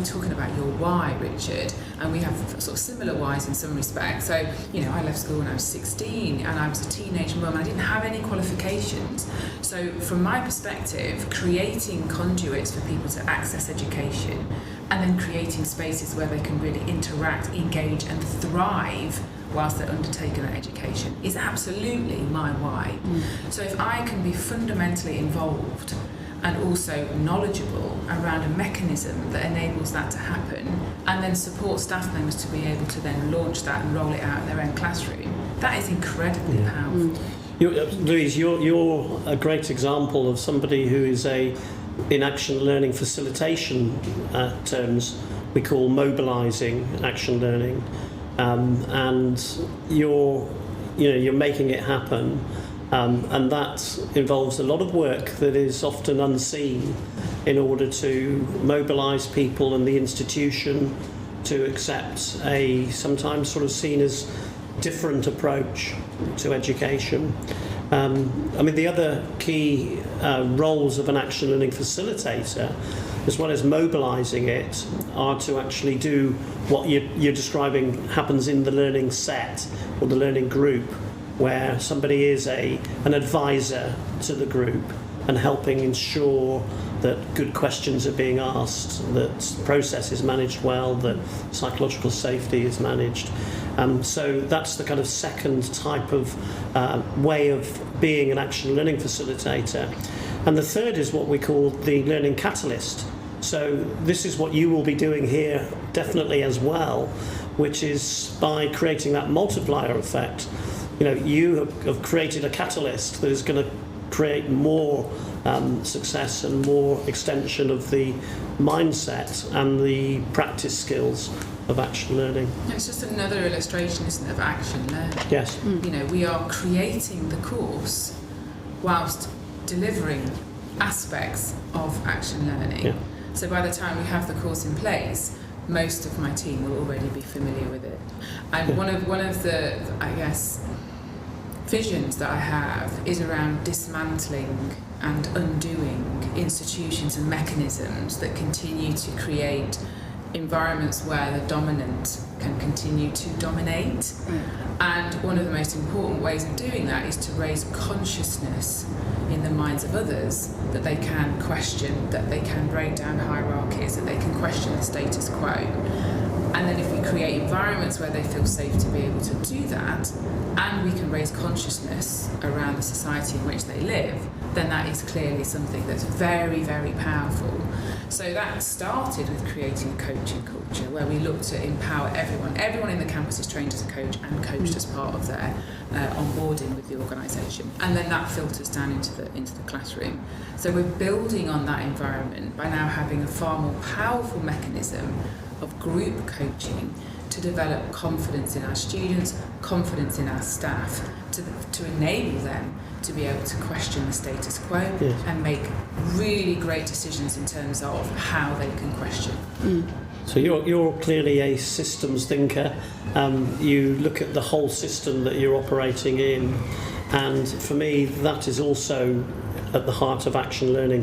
were talking about your why, Richard, and we have sort of similar whys in some respects. So, I left school when I was 16 and I was a teenage mum and I didn't have any qualifications. So from my perspective, creating conduits for people to access education and then creating spaces where they can really interact, engage and thrive whilst they're undertaking that education is absolutely my why. So if I can be fundamentally involved and also knowledgeable around a mechanism that enables that to happen, and then support staff members to be able to then launch that and roll it out in their own classroom, that is incredibly powerful. Louise, you're a great example of somebody who is in action learning facilitation terms, we call mobilising action learning, and you're making it happen. And that involves a lot of work that is often unseen in order to mobilise people and the institution to accept a sometimes sort of seen as different approach to education. The other key roles of an action learning facilitator, as well as mobilising it, are to actually do what you're describing happens in the learning set or the learning group, where somebody is an advisor to the group and helping ensure that good questions are being asked, that the process is managed well, that psychological safety is managed. So that's the kind of second type of way of being an action learning facilitator. And the third is what we call the learning catalyst. So this is what you will be doing here definitely as well, which is by creating that multiplier effect. You have created a catalyst that is going to create more success and more extension of the mindset and the practice skills of action learning. It's just another illustration, isn't it, of action learning? Yes. We are creating the course whilst delivering aspects of action learning. Yeah. So by the time we have the course in place, most of my team will already be familiar with it. And one of the, I guess, visions that I have is around dismantling and undoing institutions and mechanisms that continue to create environments where the dominant can continue to dominate. And one of the most important ways of doing that is to raise consciousness in the minds of others, that they can question, that they can break down hierarchies, that they can question the status quo. And then if we create environments where they feel safe to be able to do that, and we can raise consciousness around the society in which they live, then that is clearly something that's very, very powerful. So that started with creating a coaching culture where we look to empower everyone. Everyone in the campus is trained as a coach and coached as part of their onboarding with the organisation. And then that filters down into the classroom. So we're building on that environment by now having a far more powerful mechanism of group coaching to develop confidence in our students, confidence in our staff, to enable them to be able to question the status quo and make really great decisions in terms of how they can question. So you're clearly a systems thinker. You look at the whole system that you're operating in, and for me that is also at the heart of action learning.